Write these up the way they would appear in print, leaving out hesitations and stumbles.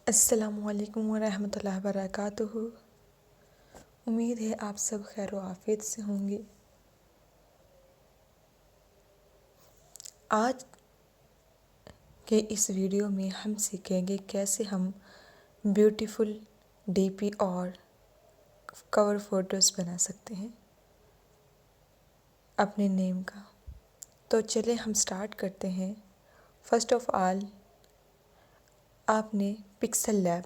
अस्सलामुअलैकुम वरहमतुल्लाहि वबरकातुहू। उम्मीद है आप सब खैर आफियत से होंगे। आज के इस वीडियो में हम सीखेंगे कैसे हम ब्यूटीफुल डीपी और कवर फ़ोटोज़ बना सकते हैं अपने नेम का। तो चलिए हम स्टार्ट करते हैं। फर्स्ट ऑफ ऑल आपने पिक्सल लैब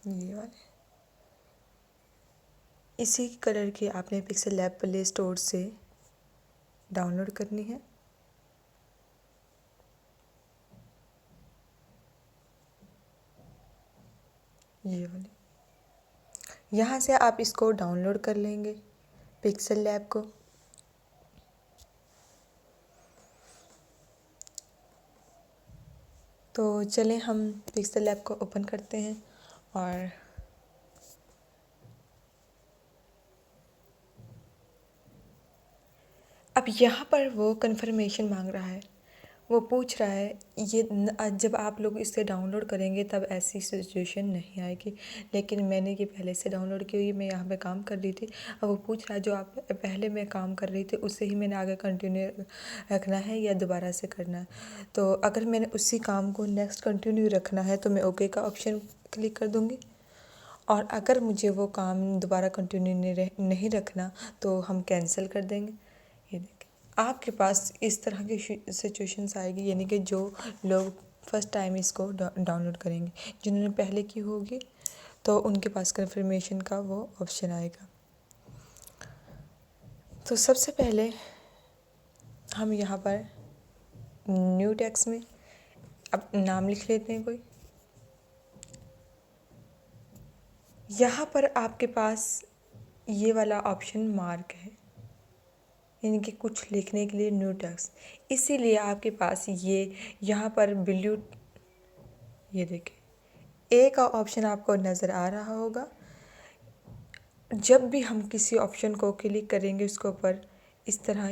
ये वाले इसी कलर की आपने पिक्सल लैब प्ले स्टोर से डाउनलोड करनी है। ये वाली यहाँ से आप इसको डाउनलोड कर लेंगे पिक्सल लैब को। तो चलें हम पिक्सल लैब को ओपन करते हैं और अब यहाँ पर वो कंफर्मेशन मांग रहा है। वो पूछ रहा है जब आप लोग इसे डाउनलोड करेंगे तब ऐसी सिचुएशन नहीं आएगी, लेकिन मैंने ये पहले से डाउनलोड की हुई, मैं यहाँ पे काम कर रही थी। अब वो पूछ रहा है जो आप पहले मैं काम कर रही थी उससे ही मैंने आगे कंटिन्यू रखना है या दोबारा से करना है। तो अगर मैंने उसी काम को नेक्स्ट कंटिन्यू रखना है तो मैं ओके का ऑप्शन क्लिक कर दूँगी, और अगर मुझे वो काम दोबारा कंटिन्यू नहीं रखना तो हम कैंसिल कर देंगे। ये देखिए आपके पास इस तरह की सिचुएशंस आएगी, यानी कि जो लोग फर्स्ट टाइम इसको डाउनलोड करेंगे, जिन्होंने पहले की होगी तो उनके पास कंफर्मेशन का वो ऑप्शन आएगा। तो सबसे पहले हम यहाँ पर न्यू टेक्स्ट में अब नाम लिख लेते हैं कोई। यहाँ पर आपके पास ये वाला ऑप्शन मार्क है, यानी कि कुछ लिखने के लिए न्यू टेक्स्ट, इसीलिए आपके पास ये यहाँ पर ब्लू, ये देखिए ए का ऑप्शन आपको नज़र आ रहा होगा। जब भी हम किसी ऑप्शन को क्लिक करेंगे उसके ऊपर इस तरह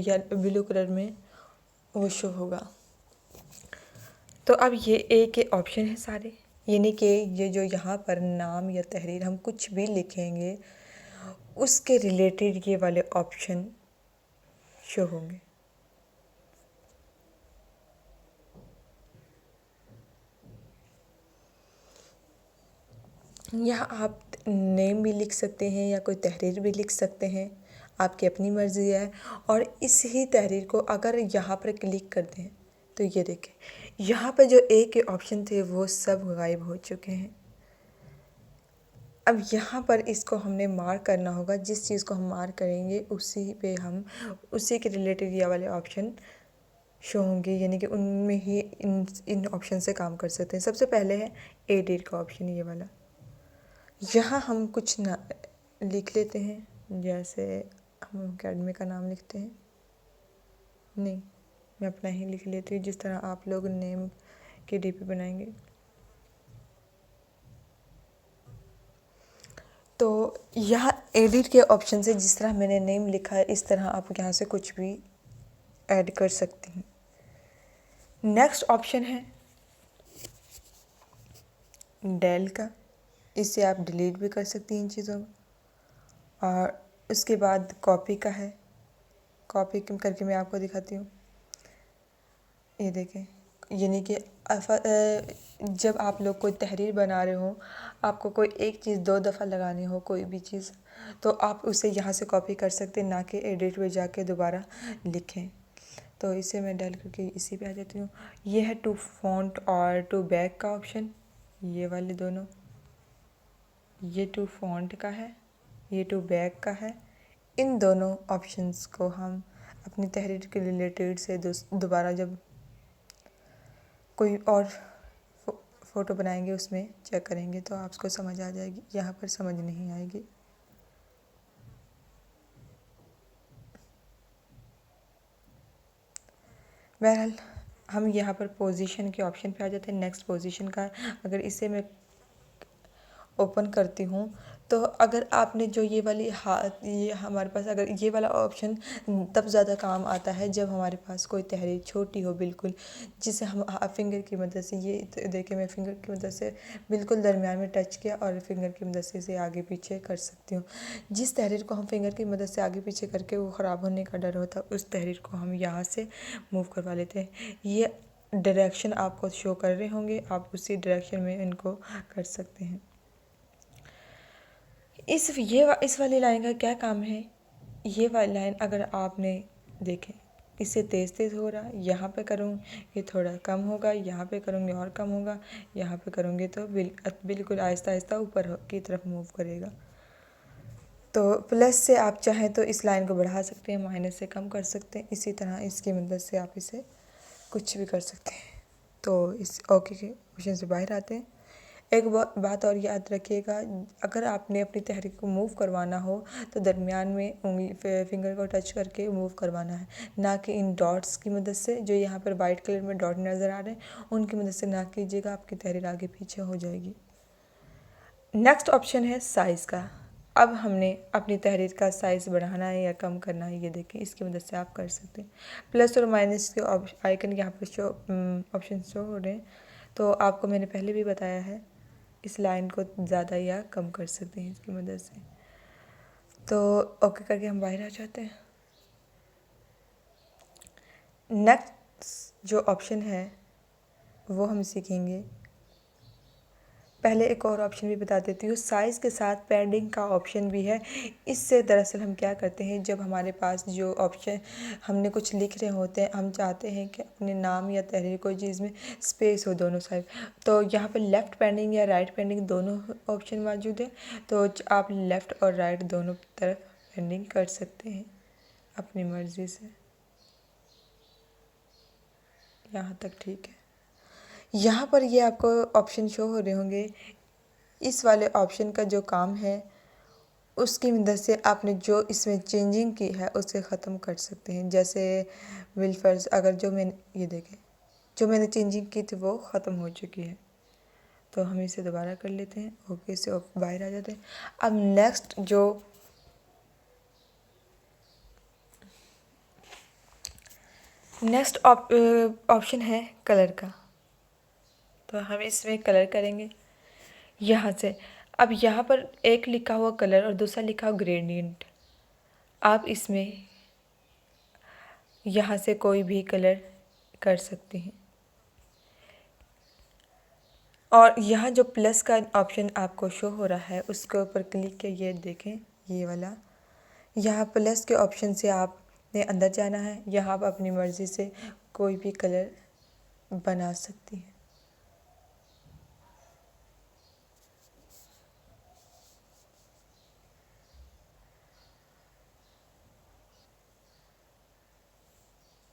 या ब्लू कलर में वो शो होगा। तो अब ये ए के ऑप्शन हैं सारे, यानी कि ये जो यहाँ पर नाम या तहरीर हम कुछ भी लिखेंगे उसके रिलेटेड ये वाले ऑप्शन शो होंगे। यहाँ आप नेम भी लिख सकते हैं या कोई तहरीर भी लिख सकते हैं, आपकी अपनी मर्ज़ी है। और इसी तहरीर को अगर यहाँ पर क्लिक कर दें तो ये देखें यहाँ पर जो ए के ऑप्शन थे वो सब गायब हो चुके हैं। अब यहाँ पर इसको हमने मार्क करना होगा, जिस चीज़ को हम मार्क करेंगे उसी पे हम उसी के रिलेटेड ये वाले ऑप्शन शो होंगे, यानी कि उनमें ही इन ऑप्शन से काम कर सकते हैं। सबसे पहले है एडिट का ऑप्शन, ये वाला। यहाँ हम कुछ ना लिख लेते हैं, जैसे हम अकेडमी का नाम लिखते हैं। नहीं, मैं अपना ही लिख लेती हूँ, जिस तरह आप लोग नेम की डीपी बनाएंगे। तो यहाँ एडिट के ऑप्शन से जिस तरह मैंने नेम लिखा है इस तरह आप यहाँ से कुछ भी ऐड कर सकती हैं। नेक्स्ट ऑप्शन है डेल का, इससे आप डिलीट भी कर सकती हैं इन चीज़ों को। और उसके बाद कॉपी का है, कॉपी करके मैं आपको दिखाती हूँ। ये देखें, यानी कि जब आप लोग कोई तहरीर बना रहे हो, आपको कोई एक चीज़ 2 दफ़ा लगानी हो कोई भी चीज़, तो आप उसे यहाँ से कॉपी कर सकते हैं, ना कि एडिट पे जाके दोबारा लिखें। तो इसे मैं डाल करके इसी पे आ जाती हूँ। ये है टू फॉन्ट और टू बैक का ऑप्शन, ये वाले दोनों। ये टू फॉन्ट का है, ये टू बैक का है। इन दोनों ऑप्शंस को हम अपनी तहरीर के रिलेटेड से दोबारा जब कोई और फ़ोटो बनाएंगे उसमें चेक करेंगे तो आपको समझ आ जाएगी, यहाँ पर समझ नहीं आएगी। बहरहाल हम यहाँ पर पोजीशन के ऑप्शन पे आ जाते हैं। नेक्स्ट पोजीशन का अगर इसे मैं ओपन करती हूँ तो अगर आपने जो ये वाली हाथ, ये हमारे पास अगर ये वाला ऑप्शन तब ज़्यादा काम आता है जब हमारे पास कोई तहरीर छोटी हो बिल्कुल, जिसे हम फिंगर की मदद से, ये देखिए मैं फिंगर की मदद से बिल्कुल दरमियान में टच किया और फिंगर की मदद से इसे आगे पीछे कर सकती हूँ। जिस तहरीर को हम फिंगर की मदद से आगे पीछे करके वो ख़राब होने का डर होता है, उस तहरीर को हम यहाँ से मूव करवा लेते हैं। ये डायरेक्शन आपको शो कर रहे होंगे, आप उसी डायरेक्शन में इनको कर सकते हैं। इस वाली लाइन का क्या काम है, ये वाली लाइन अगर आपने देखें, इससे तेज़ तेज़ हो रहा, यहाँ पे करूँगी थोड़ा कम होगा, यहाँ पे करूँगी और कम होगा, यहाँ पे करूँगी तो बिल्कुल आहिस्ता आहिस्ता ऊपर की तरफ मूव करेगा। तो प्लस से आप चाहें तो इस लाइन को बढ़ा सकते हैं, माइनस से कम कर सकते हैं, इसी तरह इसकी मदद से आप इसे कुछ भी कर सकते हैं। तो इस ओके के ऑप्शन से बाहर आते हैं। एक बात और याद रखिएगा, अगर आपने अपनी तहरीक को मूव करवाना हो तो दरमियान में उंगली फिंगर को टच करके मूव करवाना है, ना कि इन डॉट्स की मदद से। जो यहाँ पर वाइट कलर में डॉट नज़र आ रहे हैं उनकी मदद से ना कीजिएगा, आपकी तहरीर आगे पीछे हो जाएगी। नेक्स्ट ऑप्शन है साइज़ का। अब हमने अपनी तहरीर का साइज़ बढ़ाना है या कम करना है, ये देखिए इसकी मदद से आप कर सकते हैं। प्लस और माइनस के आइकन यहाँ पर शो ऑप्शन शो हो रहे हैं, तो आपको मैंने पहले भी बताया है, इस लाइन को ज़्यादा या कम कर सकते हैं इसकी मदद से। तो ओके करके हम बाहर आ जाते हैं। नेक्स्ट जो ऑप्शन है वो हम सीखेंगे। पहले एक और ऑप्शन भी बता देती हूँ, साइज़ के साथ पैडिंग का ऑप्शन भी है। इससे दरअसल हम क्या करते हैं, जब हमारे पास जो ऑप्शन हमने कुछ लिख रहे होते हैं, हम चाहते हैं कि अपने नाम या तहरीर कोई चीज़ में स्पेस हो दोनों साइड, तो यहाँ पर लेफ़्ट पैडिंग या राइट पैडिंग दोनों ऑप्शन मौजूद है। तो आप लेफ़्ट और राइट दोनों तरफ पैडिंग कर सकते हैं अपनी मर्ज़ी से। यहाँ तक ठीक है। यहाँ पर ये आपको ऑप्शन शो हो रहे होंगे। इस वाले ऑप्शन का जो काम है उसकी मदद से आपने जो इसमें चेंजिंग की है उसे ख़त्म कर सकते हैं। जैसे विलफर्स, अगर जो मैंने ये देखें, जो मैंने चेंजिंग की थी वो ख़त्म हो चुकी है, तो हम इसे दोबारा कर लेते हैं। ओके से बाहर आ जाते हैं। अब नेक्स्ट ऑप्शन है कलर का, तो हम इसमें कलर करेंगे यहाँ से। अब यहाँ पर एक लिखा हुआ कलर और दूसरा लिखा हुआ ग्रेडियंट, आप इसमें यहाँ से कोई भी कलर कर सकते हैं। और यहाँ जो प्लस का ऑप्शन आपको शो हो रहा है उसके ऊपर क्लिक किया, ये देखें ये वाला, यहाँ प्लस के ऑप्शन से आपने अंदर जाना है। यहाँ आप अपनी मर्ज़ी से कोई भी कलर बना सकती हैं।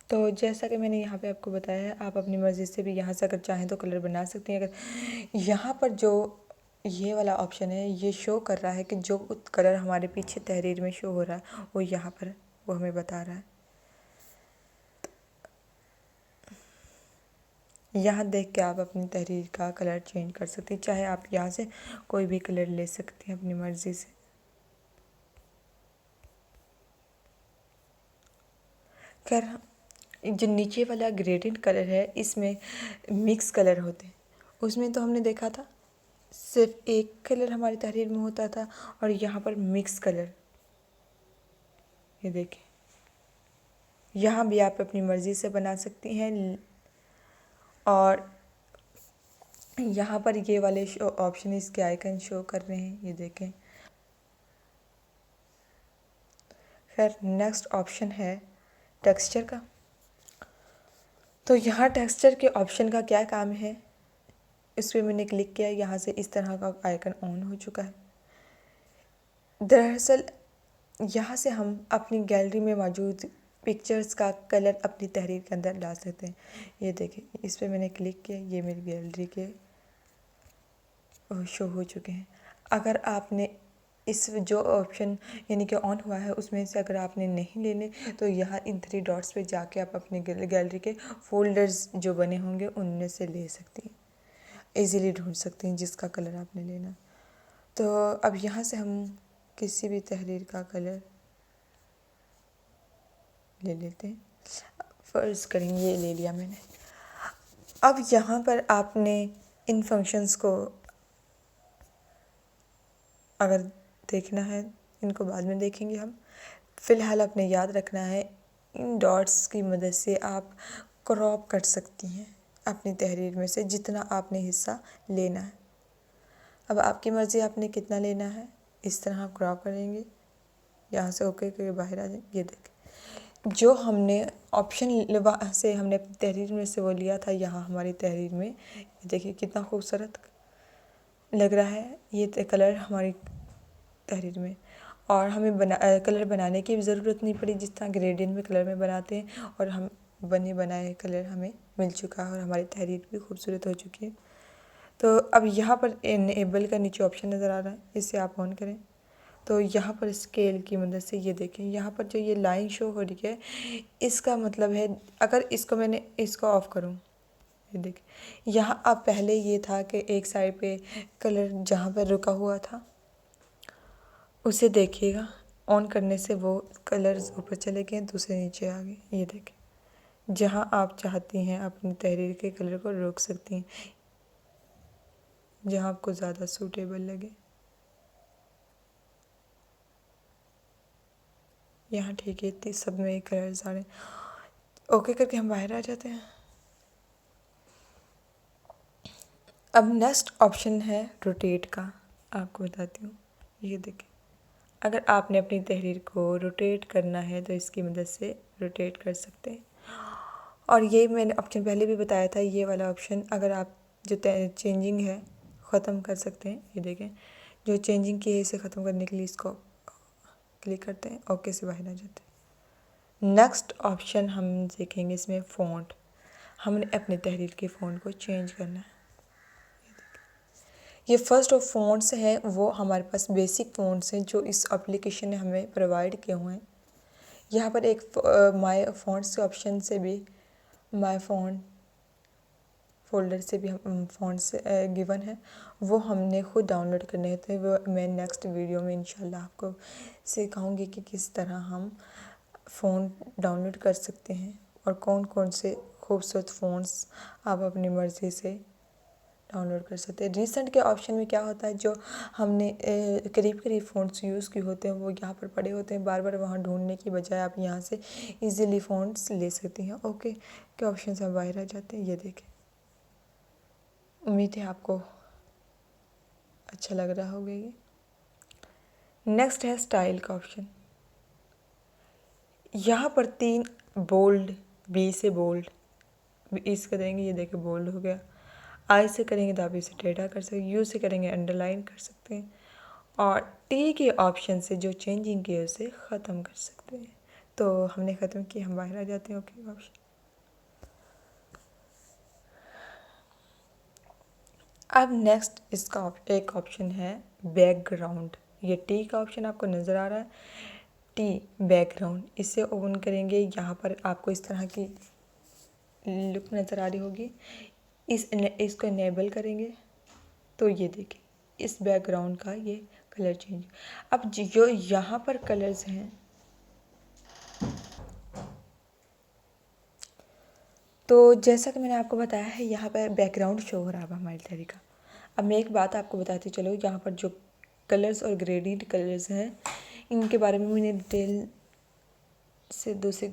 तो जैसा कि मैंने यहाँ पे आपको बताया है, आप अपनी मर्ज़ी से भी यहाँ से अगर चाहें तो कलर बना सकती हैं। अगर यहाँ पर जो ये वाला ऑप्शन है ये शो कर रहा है कि जो कलर हमारे पीछे तहरीर में शो हो रहा है वो यहाँ पर वो हमें बता रहा है। यहाँ देख के आप अपनी तहरीर का कलर चेंज कर सकती हैं, चाहे आप यहाँ से कोई भी कलर ले सकती हैं अपनी मर्ज़ी से। खैर, जो नीचे वाला ग्रेडियंट कलर है इसमें मिक्स कलर होते हैं। उसमें तो हमने देखा था सिर्फ एक कलर हमारी तहरीर में होता था, और यहाँ पर मिक्स कलर, ये देखें यहाँ भी आप अपनी मर्ज़ी से बना सकती हैं। और यहाँ पर ये वाले ऑप्शन इसके आइकन शो कर रहे हैं, ये देखें। खैर, नेक्स्ट ऑप्शन है टेक्सचर का। तो यहाँ टेक्सचर के ऑप्शन का क्या काम है, इस पर मैंने क्लिक किया, यहाँ से इस तरह का आइकन ऑन हो चुका है। दरअसल यहाँ से हम अपनी गैलरी में मौजूद पिक्चर्स का कलर अपनी तहरीर के अंदर डाल सकते हैं। ये देखिए, इस पर मैंने क्लिक किया, ये मेरी गैलरी के शो हो चुके हैं। अगर आपने इस जो ऑप्शन यानी कि ऑन हुआ है उसमें से अगर आपने नहीं लेने, तो यहाँ इन 3 डॉट्स पे जाके आप अपनी गैलरी के फ़ोल्डर्स जो बने होंगे उनमें से ले सकती हैं, इजीली ढूंढ सकती हैं जिसका कलर आपने लेना। तो अब यहाँ से हम किसी भी तहरीर का कलर ले लेते हैं। फ़र्ज़ करेंगे ये ले लिया मैंने। अब यहाँ पर आपने इन फंक्शंस को अगर देखना है, इनको बाद में देखेंगे हम। फ़िलहाल आपने याद रखना है, इन डॉट्स की मदद से आप क्रॉप कर सकती हैं अपनी तहरीर में से जितना आपने हिस्सा लेना है। अब आपकी मर्ज़ी आपने कितना लेना है। इस तरह आप क्रॉप करेंगे, यहाँ से ओके करके बाहर आ जाएंगे। ये देखें, जो हमने ऑप्शन से हमने अपनी तहरीर में से वो लिया था, यहाँ हमारी तहरीर में ये देखिए कितना खूबसूरत लग रहा है ये कलर हमारी तहरीर में। और हमें कलर बनाने की भी ज़रूरत नहीं पड़ी, जिस तरह ग्रेडियंट में कलर में बनाते हैं, और हम बने बनाए कलर हमें मिल चुका है और हमारी तहरीर भी खूबसूरत हो चुकी है। तो अब यहाँ पर इनेबल का नीचे ऑप्शन नज़र आ रहा है, इसे आप ऑन करें तो यहाँ पर स्केल की मदद से ये देखें, यहाँ पर जो ये लाइन शो हो रही है, इसका मतलब है अगर इसको मैंने इसको ऑफ़ करूँ, ये देखें यहाँ अब पहले ये था कि एक साइड पे कलर जहाँ पर रुका हुआ था उसे देखिएगा, ऑन करने से वो कलर्स ऊपर चले गए, दूसरे नीचे आ गए। ये देखें, जहाँ आप चाहती हैं अपनी तहरीर के कलर को रोक सकती हैं, जहाँ आपको ज़्यादा सूटेबल लगे। यहाँ ठीक है, सब में एक कलर्स आ रहे हैं। ओके करके हम बाहर आ जाते हैं। अब नेक्स्ट ऑप्शन है रोटेट का, आपको बताती हूँ। ये देखें, अगर आपने अपनी तहरीर को रोटेट करना है तो इसकी मदद से रोटेट कर सकते हैं। और ये मैंने ऑप्शन पहले भी बताया था, ये वाला ऑप्शन अगर आप जो चेंजिंग है ख़त्म कर सकते हैं। ये देखें, जो चेंजिंग की है इसे ख़त्म करने के लिए इसको क्लिक करते हैं, ओके से बाहर आ जाते हैं। नेक्स्ट ऑप्शन हम देखेंगे इसमें फ़ॉन्ट, हमने अपने तहरीर के फ़ॉन्ट को चेंज करना है। ये फर्स्ट ऑफ फ़ॉन्ट्स हैं, वो हमारे पास बेसिक फ़ॉन्ट्स हैं जो इस एप्लीकेशन ने हमें प्रोवाइड किए हुए हैं। यहाँ पर एक माय फ़ॉन्ट्स के ऑप्शन से भी, माय फ़ॉन्ट फ़ोल्डर से भी हम फ़ॉन्ट्स गिवन है, वो हमने खुद डाउनलोड करने होते हैं। वो मैं नेक्स्ट वीडियो में इंशाल्लाह आपको सिखाऊंगी कि किस तरह हम फ़ॉन्ट डाउनलोड कर सकते हैं और कौन कौन से खूबसूरत फ़ॉन्ट्स आप अपनी मर्ज़ी से डाउनलोड कर सकते हैं। रिसेंट के ऑप्शन में क्या होता है, जो हमने करीब करीब फ़ॉन्ट्स यूज़ किए होते हैं वो यहाँ पर पड़े होते हैं, बार बार वहाँ ढूंढने की बजाय आप यहाँ से इजीली फ़ॉन्ट्स ले सकती हैं। ओके के ऑप्शन से हम बाहर आ जाते हैं। ये देखें, उम्मीद है आपको अच्छा लग रहा होगा ये। नेक्स्ट है स्टाइल का ऑप्शन। यहाँ पर 3 बोल्ड, बी से बोल्ड इसका देंगे, ये देखें बोल्ड हो गया। आई से करेंगे तो आप इसे टेढ़ा कर सकते हैं, यू से करेंगे अंडरलाइन कर सकते हैं, और टी के ऑप्शन से जो चेंजिंग की है उसे ख़त्म कर सकते हैं। तो हमने ख़त्म किया, हम बाहर आ जाते हैं। Okay option. अब नेक्स्ट इसका एक ऑप्शन है बैकग्राउंड। ये टी का ऑप्शन आपको नज़र आ रहा है, टी बैकग्राउंड, इसे ओपन करेंगे। यहाँ पर आपको इस तरह की लुक नज़र आ रही होगी। इसको इनेबल करेंगे तो ये देखिए इस बैकग्राउंड का ये कलर चेंज। अब जो यहाँ पर कलर्स हैं, तो जैसा कि मैंने आपको बताया है यहाँ पर बैकग्राउंड शो हो रहा है हमारी तहरीर का। अब मैं एक बात आपको बताती चलो, यहाँ पर जो कलर्स और ग्रेडियंट कलर्स हैं इनके बारे में मैंने डिटेल से दूसरे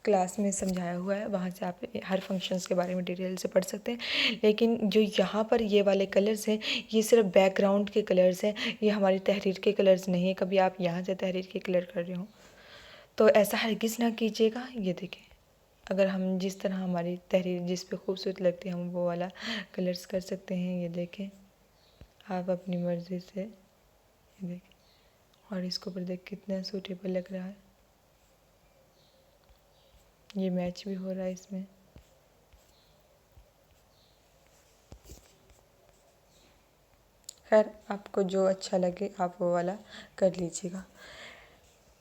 क्लास में समझाया हुआ है, वहाँ से आप हर फंक्शंस के बारे में डिटेल से पढ़ सकते हैं। लेकिन जो यहाँ पर ये वाले कलर्स हैं ये सिर्फ बैकग्राउंड के कलर्स हैं, ये हमारी तहरीर के कलर्स नहीं है। कभी आप यहाँ से तहरीर के कलर कर रहे हो तो ऐसा हरगिज़ ना कीजिएगा। ये देखें, अगर हम जिस तरह हमारी तहरीर जिस पे खूबसूरत लगती है हम वो वाला कलर्स कर सकते हैं। ये देखें आप अपनी मर्ज़ी से, ये देखें, और इसके ऊपर देख कितना सूटेबल लग रहा है, ये मैच भी हो रहा है इसमें। खैर आपको जो अच्छा लगे आप वो वाला कर लीजिएगा।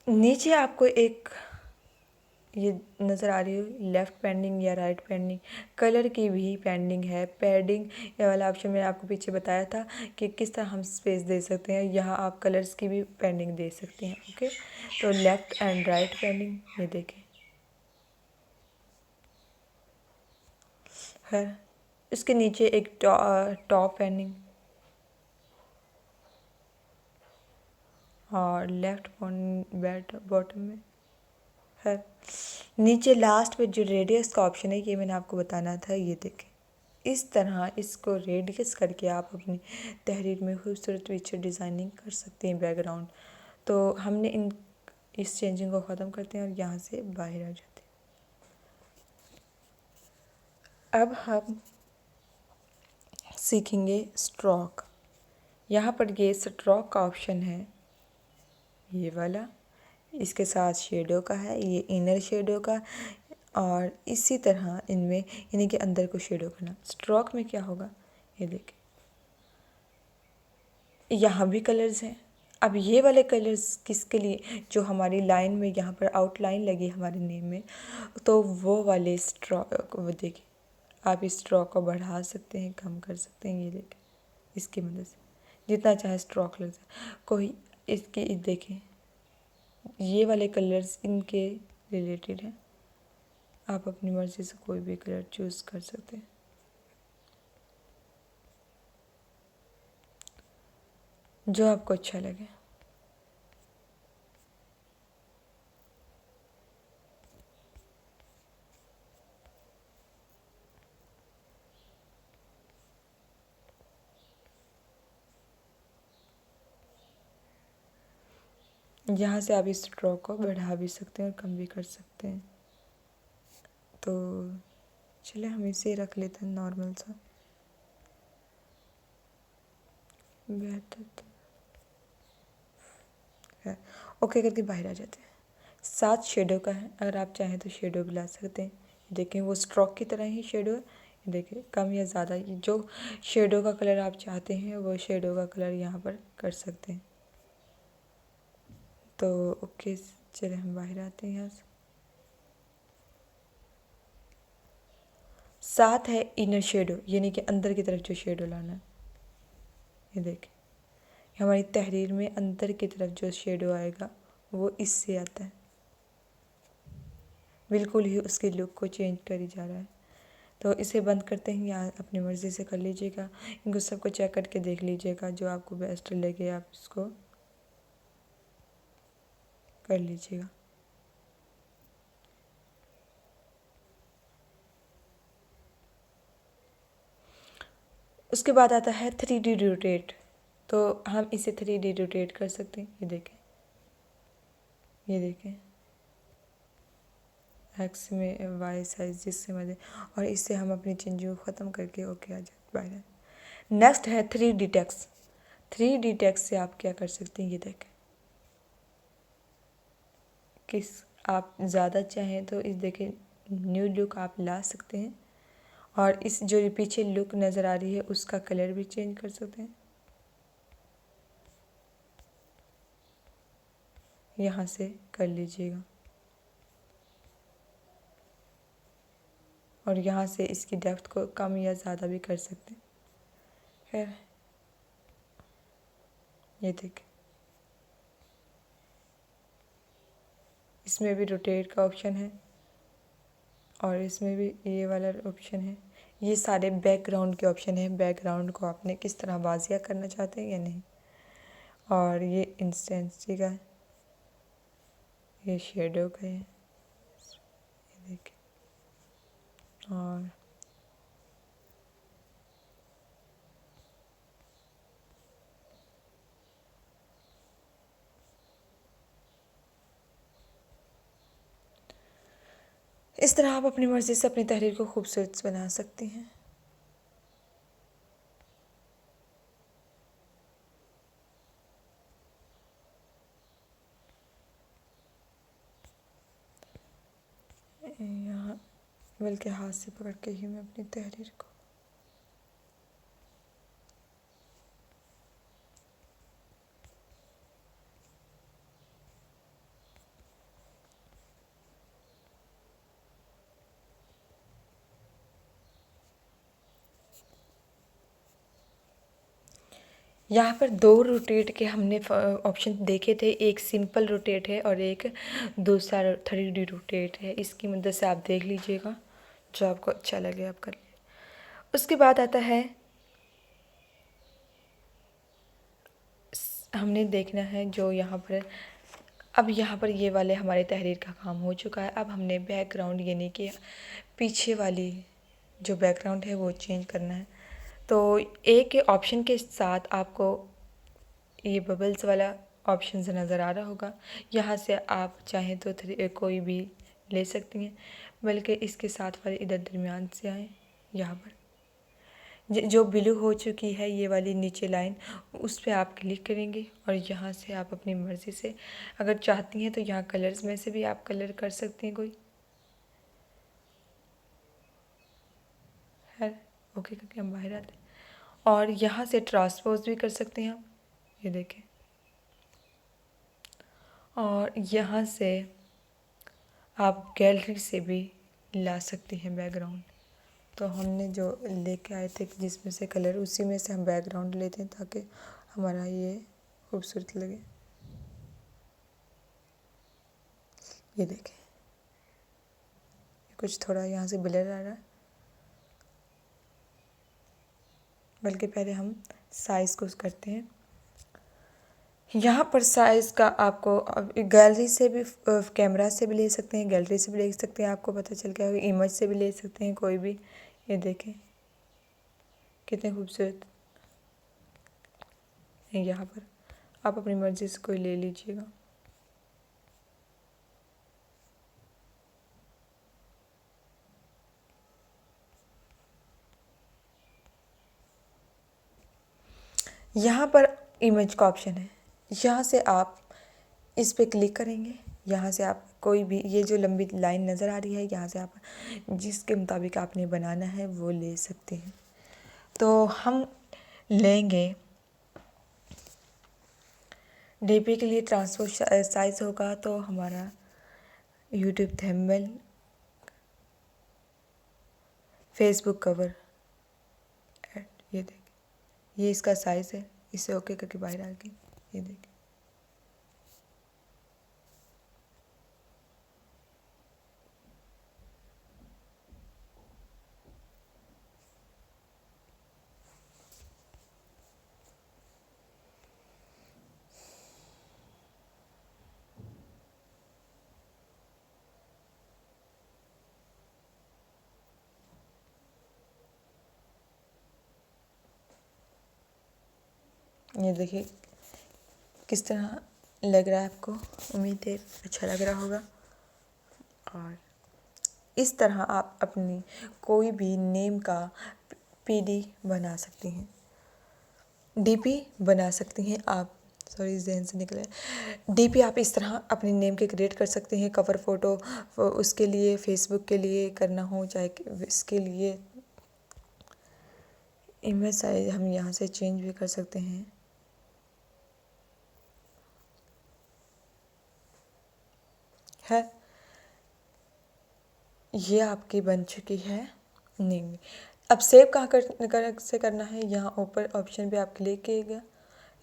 नीचे आपको एक ये नज़र आ रही है लेफ़्ट पेंडिंग या राइट पेंडिंग, कलर की भी पेंडिंग है। पैडिंग ये वाला ऑप्शन मैंने आपको पीछे बताया था कि किस तरह हम स्पेस दे सकते हैं, यहाँ आप कलर्स की भी पेंडिंग दे सकते हैं। ओके, तो लेफ़्ट एंड राइट पेंडिंग ये देखें है। इसके नीचे एक टॉप पेंडिंग और लेफ़्ट बॉटम में है। नीचे लास्ट पे जो रेडियस का ऑप्शन है ये मैंने आपको बताना था, ये देखें। इस तरह इसको रेडियस करके आप अपनी तहरीर में खूबसूरत पिक्चर डिज़ाइनिंग कर सकते हैं बैकग्राउंड। तो हमने इस चेंजिंग को ख़त्म करते हैं और यहाँ से बाहर आ जाते हैं। अब हम सीखेंगे स्ट्रोक। यहाँ पर ये स्ट्रोक का ऑप्शन है ये वाला, इसके साथ शेडो का है, ये इनर शेडो का, और इसी तरह इनमें यानी कि अंदर को शेडो करना। स्ट्रोक में क्या होगा ये देखें, यहाँ भी कलर्स हैं। अब ये वाले कलर्स किसके लिए, जो हमारी लाइन में यहाँ पर आउटलाइन लगी हमारे नेम में, तो वो वाले स्ट्रोक वो देखिए, आप इस स्ट्रोक को बढ़ा सकते हैं, कम कर सकते हैं। ये देखें, इसकी मदद से जितना चाहे स्ट्रोक लग जाए। कोई इसकी देखें, ये वाले कलर्स इनके रिलेटेड हैं, आप अपनी मर्ज़ी से कोई भी कलर चूज़ कर सकते हैं जो आपको अच्छा लगे। यहाँ से आप इस स्ट्रोक को बढ़ा भी सकते हैं और कम भी कर सकते हैं। तो चलिए हम इसे रख लेते हैं नॉर्मल सा, बेहतर है। ओके करके बाहर आ जाते हैं। 7 शेडो का है, अगर आप चाहें तो शेडो भी ला सकते हैं। देखें वो स्ट्रोक की तरह ही शेडो है, देखिए कम या ज़्यादा जो शेडो का कलर आप चाहते हैं वो शेडो का कलर यहाँ पर कर सकते हैं। तो ओके चलिए हम बाहर आते हैं यहाँ से। 7 है इनर शेडो, यानी कि अंदर की तरफ जो शेडो लाना है। ये देखें हमारी तहरीर में अंदर की तरफ जो शेडो आएगा वो इससे आता है, बिल्कुल ही उसकी लुक को चेंज करी जा रहा है। तो इसे बंद करते हैं या अपनी मर्ज़ी से कर लीजिएगा। इनको सबको चेक करके देख लीजिएगा, जो आपको बेस्ट लगे आप इसको कर लीजिएगा। उसके बाद आता है 3D रोटेट। तो हम इसे 3D रोटेट कर सकते हैं। ये देखें, ये देखें एक्स में वाई साइज जिससे मर्जी, और इससे हम अपनी चेंजिंग को ख़त्म करके ओके आ जाते बाहर। नेक्स्ट है 3D टेक्स्ट। 3D टेक्स्ट से आप क्या कर सकते हैं, ये देखें किस आप ज़्यादा चाहें तो इस देखें न्यू लुक आप ला सकते हैं, और इस जो पीछे लुक नज़र आ रही है उसका कलर भी चेंज कर सकते हैं। यहाँ से कर लीजिएगा और यहाँ से इसकी डेप्थ को कम या ज़्यादा भी कर सकते हैं। खैर ये देखें, इसमें भी रोटेट का ऑप्शन है और इसमें भी ये वाला ऑप्शन है। ये सारे बैकग्राउंड के ऑप्शन है, बैकग्राउंड को आपने किस तरह वाजिया करना चाहते हैं या नहीं। और ये इंस्टेंसी का है, ये शेडो का है, ये देखें। और इस तरह आप अपनी मर्ज़ी से अपनी तहरीर को खूबसूरत बना सकती हैं। यहाँ बल्कि हाथ से पकड़ के ही मैं अपनी तहरीर को यहाँ पर दो रोटेट के हमने ऑप्शन देखे थे, एक सिंपल रोटेट है और एक दूसरा 3D रोटेट है। इसकी मदद से आप देख लीजिएगा, जो आपको अच्छा लगे आप कर लीजिए। उसके बाद आता है, हमने देखना है जो यहाँ पर, अब यहाँ पर ये वाले हमारे तहरीर का काम हो चुका है। अब हमने बैकग्राउंड यानी कि पीछे वाली जो बैकग्राउंड है वो चेंज करना है। तो एक ऑप्शन के साथ आपको ये बबल्स वाला ऑप्शन से नज़र आ रहा होगा। यहाँ से आप चाहें तो कोई भी ले सकती हैं, बल्कि इसके साथ वाले इधर दरमियान से आए, यहाँ पर जो ब्लू हो चुकी है ये वाली नीचे लाइन, उस पर आप क्लिक करेंगे और यहाँ से आप अपनी मर्ज़ी से अगर चाहती हैं तो यहाँ कलर्स में से भी आप कलर कर सकती हैं कोई है। ओके करके हम बाहर आते हैं और यहाँ से ट्रांसपोज भी कर सकते हैं आप, ये देखें। और यहाँ से आप गैलरी से भी ला सकती हैं बैकग्राउंड। तो हमने जो लेके आए थे जिसमें से कलर, उसी में से हम बैकग्राउंड लेते हैं ताकि हमारा ये खूबसूरत लगे। ये देखें, कुछ थोड़ा यहाँ से ब्लर आ रहा है, बल्कि पहले हम साइज़ को करते हैं। यहाँ पर साइज़ का आपको गैलरी से भी, कैमरा से भी ले सकते हैं, गैलरी से भी ले सकते हैं, आपको पता चल गया, इमेज से भी ले सकते हैं कोई भी। ये देखें कितने खूबसूरत है। यहाँ पर आप अपनी मर्ज़ी से कोई ले लीजिएगा। यहाँ पर इमेज का ऑप्शन है, यहाँ से आप इस पे क्लिक करेंगे। यहाँ से आप कोई भी, ये जो लंबी लाइन नज़र आ रही है, यहाँ से आप जिसके मुताबिक आपने बनाना है वो ले सकते हैं। तो हम लेंगे डीपी के लिए ट्रांसपोर्ट साइज़ होगा तो हमारा यूट्यूब थंबनेल, फेसबुक कवर, ये देखिए ये इसका साइज़ है। इसे ओके करके बाहर आ गई, ये देखिए। ये देखिए किस तरह लग रहा है आपको, उम्मीद है अच्छा लग रहा होगा। और इस तरह आप अपनी कोई भी नेम का पीडी बना सकती हैं, डीपी बना सकती हैं आप। सॉरी जहन से निकला है। डीपी आप इस तरह अपने नेम के क्रिएट कर सकते हैं। कवर फ़ोटो उसके लिए, फेसबुक के लिए करना हो, चाहे इसके लिए इमेज साइज हम यहाँ से चेंज भी कर सकते हैं। है, ये आपकी बन चुकी है नेम। अब सेव कहाँ से करना है, यहाँ ऊपर ऑप्शन पे आप क्लिक कीजिएगा,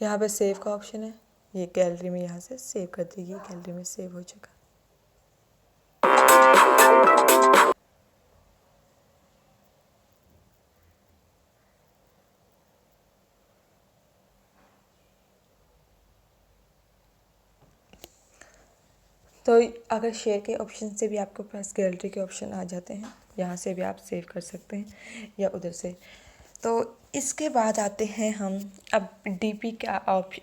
यहाँ पे सेव का ऑप्शन है, ये गैलरी में यहाँ से सेव कर दीजिए। गैलरी में सेव हो चुका। तो अगर शेयर के ऑप्शन से भी आपके पास गैलरी के ऑप्शन आ जाते हैं, यहाँ से भी आप सेव कर सकते हैं या उधर से। तो इसके बाद आते हैं हम, अब डीपी का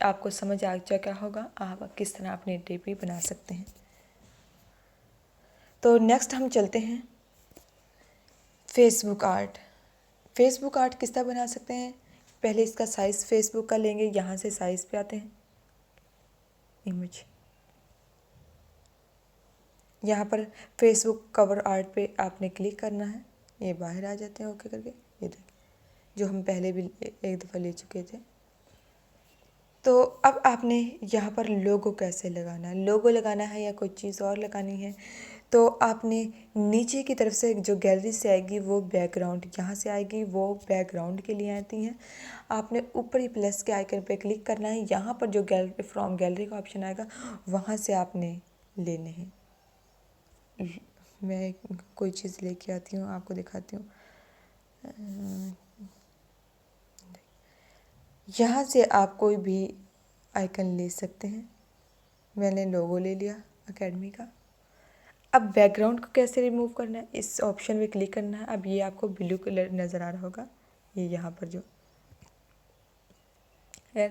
आपको समझ आ चुका होगा आप किस तरह अपनी डीपी बना सकते हैं। तो नेक्स्ट हम चलते हैं फेसबुक आर्ट। फेसबुक आर्ट किस तरह बना सकते हैं, पहले इसका साइज़ फेसबुक का लेंगे, यहाँ से साइज़ पे आते हैं, इमेज, यहाँ पर फेसबुक कवर आर्ट पे आपने क्लिक करना है, ये बाहर आ जाते हैं ओके करके। ये देखिए जो हम पहले भी एक दफ़ा ले चुके थे। तो अब आपने यहाँ पर लोगो कैसे लगाना है, लोगो लगाना है या कोई चीज़ और लगानी है, तो आपने नीचे की तरफ से जो गैलरी से आएगी वो बैकग्राउंड यहाँ से आएगी, वो बैकग्राउंड के लिए आती हैं। आपने ऊपर ही प्लस के आइकन पे क्लिक करना है, यहाँ पर जो गैलरी फ्रॉम गैलरी का ऑप्शन आएगा वहाँ से आपने लेने हैं। मैं कोई चीज़ लेके आती हूँ, आपको दिखाती हूँ। यहाँ से आप कोई भी आइकन ले सकते हैं। मैंने लोगो ले लिया एकेडमी का। अब बैकग्राउंड को कैसे रिमूव करना है, इस ऑप्शन पे क्लिक करना है। अब ये आपको ब्लू कलर नज़र आ रहा होगा, ये यहाँ पर जो है,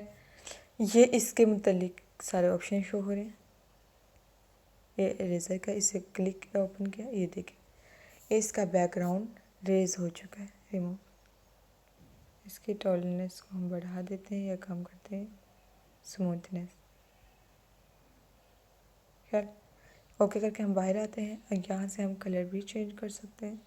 ये इसके मुतालिक सारे ऑप्शन शो हो रहे हैं। ये इरेजर का, इसे क्लिक ओपन किया, ये देखिए इसका बैकग्राउंड रेज हो चुका है, रिमूव। इसकी टॉलरेंस को हम बढ़ा देते हैं या कम करते हैं, स्मूथनेस। खैर ओके करके हम बाहर आते हैं और यहाँ से हम कलर भी चेंज कर सकते हैं।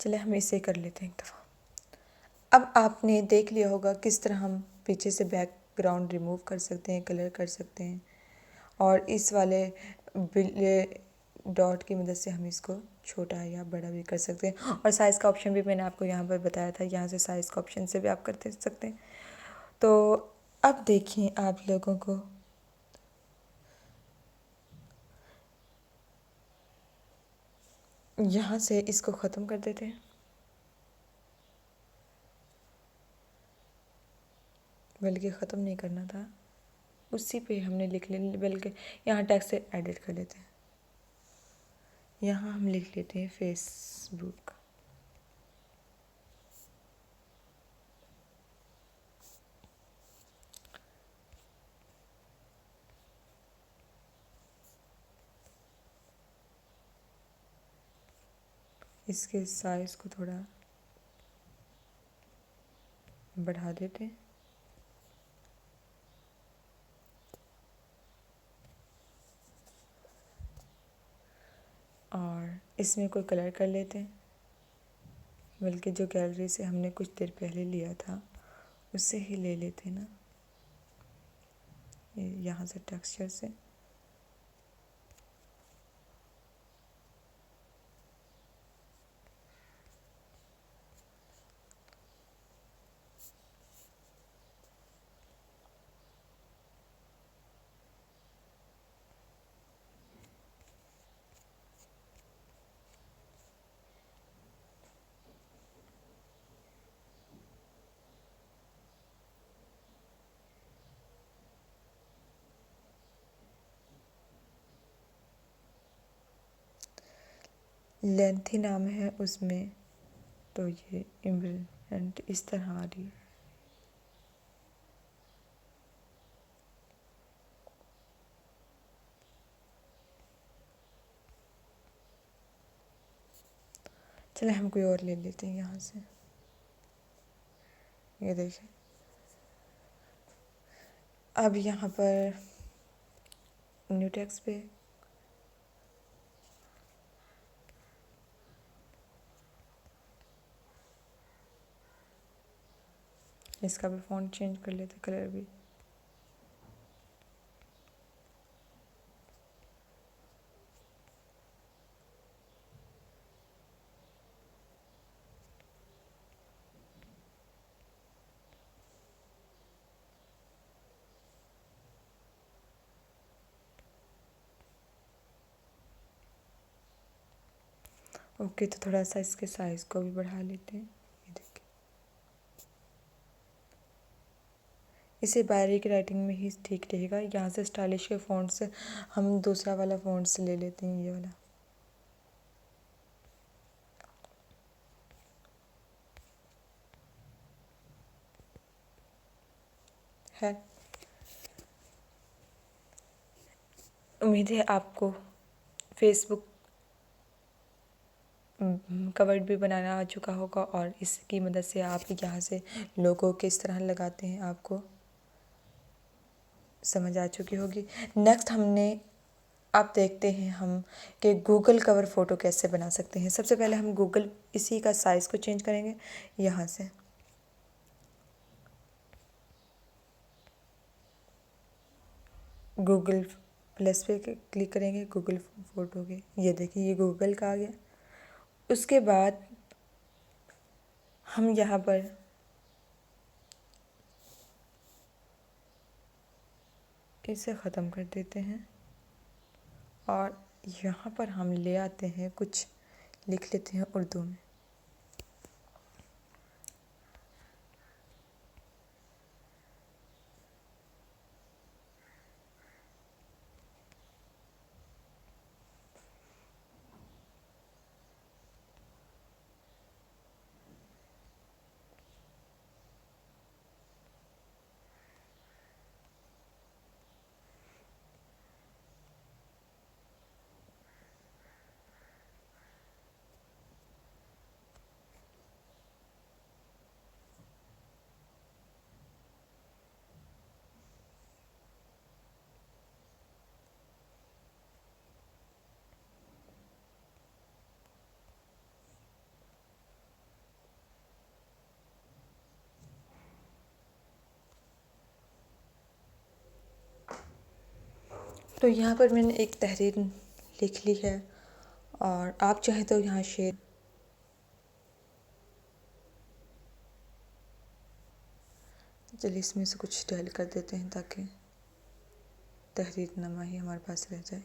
चले हम इसे कर लेते हैं एक दफ़ा। अब आपने देख लिया होगा किस तरह हम पीछे से बैकग्राउंड रिमूव कर सकते हैं, कलर कर सकते हैं, और इस वाले डॉट की मदद से हम इसको छोटा या बड़ा भी कर सकते हैं। और साइज़ का ऑप्शन भी मैंने आपको यहाँ पर बताया था, यहाँ से साइज़ का ऑप्शन से भी आप कर सकते हैं। तो अब देखिए आप लोगों को यहाँ से इसको ख़त्म कर देते हैं, बल्कि ख़त्म नहीं करना था, उसी पे हमने लिख ले, बल्कि यहाँ टेक्स्ट से एडिट कर लेते हैं। यहाँ हम लिख लेते हैं फेसबुक। इसके साइज़ को थोड़ा बढ़ा देते हैं। और इसमें कोई कलर कर लेते हैं, बल्कि जो गैलरी से हमने कुछ देर पहले लिया था उससे ही ले लेते हैं ना, यहाँ से टेक्सचर से। लेंथी नाम है उसमें, तो ये इम्प्रिंट इस तरह आ रही है। चले हम कोई और ले लेते हैं यहाँ से। ये देखिए अब यहाँ पर न्यू टेक्स्ट पे इसका भी फ़ॉन्ट चेंज कर लेते, कलर भी। ओके तो थोड़ा सा इसके साइज़ को भी बढ़ा लेते हैं। ये देखिए इसे बारीक राइटिंग में ही ठीक रहेगा। यहाँ से स्टाइलिश के फ़ॉन्ट से हम दूसरा वाला फ़ॉन्ट से ले लेते हैं, ये वाला। है उम्मीद है आपको फेसबुक कवर्ड भी बनाना आ चुका होगा और इसकी मदद से आप यहाँ से लोगो किस तरह लगाते हैं आपको समझ आ चुकी होगी। नेक्स्ट हमने आप देखते हैं हम कि गूगल कवर फ़ोटो कैसे बना सकते हैं। सबसे पहले हम गूगल इसी का साइज़ को चेंज करेंगे। यहाँ से गूगल प्लस पे क्लिक करेंगे, गूगल फ़ोटो के, ये देखिए ये गूगल का आ गया। उसके बाद हम यहाँ पर इसे ख़त्म कर देते हैं और यहाँ पर हम ले आते हैं, कुछ लिख लेते हैं उर्दू में। तो यहाँ पर मैंने एक तहरीर लिख ली है और आप चाहे तो यहाँ शेयर, चलिए इसमें से कुछ स्टाइल कर देते हैं ताकि तहरीरनामा ही हमारे पास रह जाए।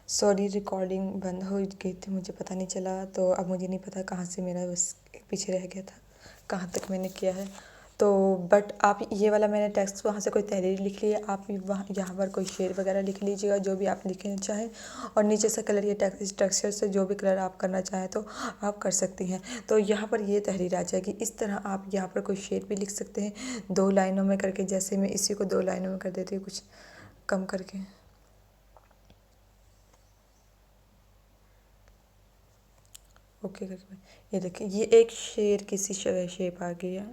सॉरी, रिकॉर्डिंग बंद हो गई थी, मुझे पता नहीं चला। तो अब मुझे नहीं पता कहाँ से मेरा बस पीछे रह गया था, कहाँ तक मैंने किया है। तो बट आप ये वाला मैंने टेक्स्ट वहाँ से कोई तहरीर लिख ली है, आप वहाँ यहाँ पर कोई शेर वगैरह लिख लीजिएगा जो भी आप लिखना चाहें। और नीचे से कलर ये टेक्सचर से जो भी कलर आप करना चाहें तो आप कर सकती हैं। तो यहाँ पर ये तहरीर आ जाएगी। इस तरह आप यहाँ पर कोई शेर भी लिख सकते हैं 2 लाइनों में करके, जैसे मैं इसी को 2 लाइनों में कर देती हूँ कुछ कम करके। ओके करके ये देखिए ये एक शेर किसी शेप आ गया।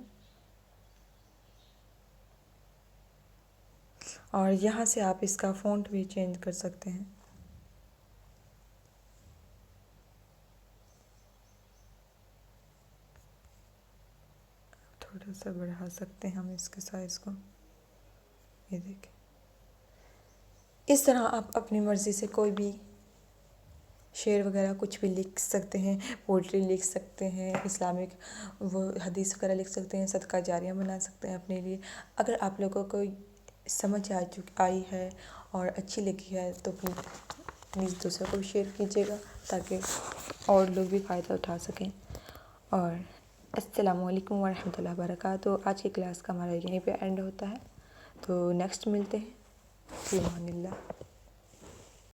और यहाँ से आप इसका फ़ॉन्ट भी चेंज कर सकते हैं। थोड़ा सा बढ़ा सकते हैं हम इसके साइज़ को, ये देखिए। इस तरह आप अपनी मर्ज़ी से कोई भी शेर वगैरह कुछ भी लिख सकते हैं, पोइट्री लिख सकते हैं, इस्लामिक वो हदीस वगैरह लिख सकते हैं, सदका जारिया बना सकते हैं अपने लिए। अगर आप लोगों को समझ आई है और अच्छी लगी है तो प्लीज़ दूसरों को भी शेयर कीजिएगा ताकि और लोग भी फ़ायदा उठा सकें। और अस्सलामु अलैकुम वरहमतुल्लाहि वबरकातुहू। आज की क्लास का हमारा यहीं पे एंड होता है, तो नेक्स्ट मिलते हैं। फ़ी अमानिल्लाह।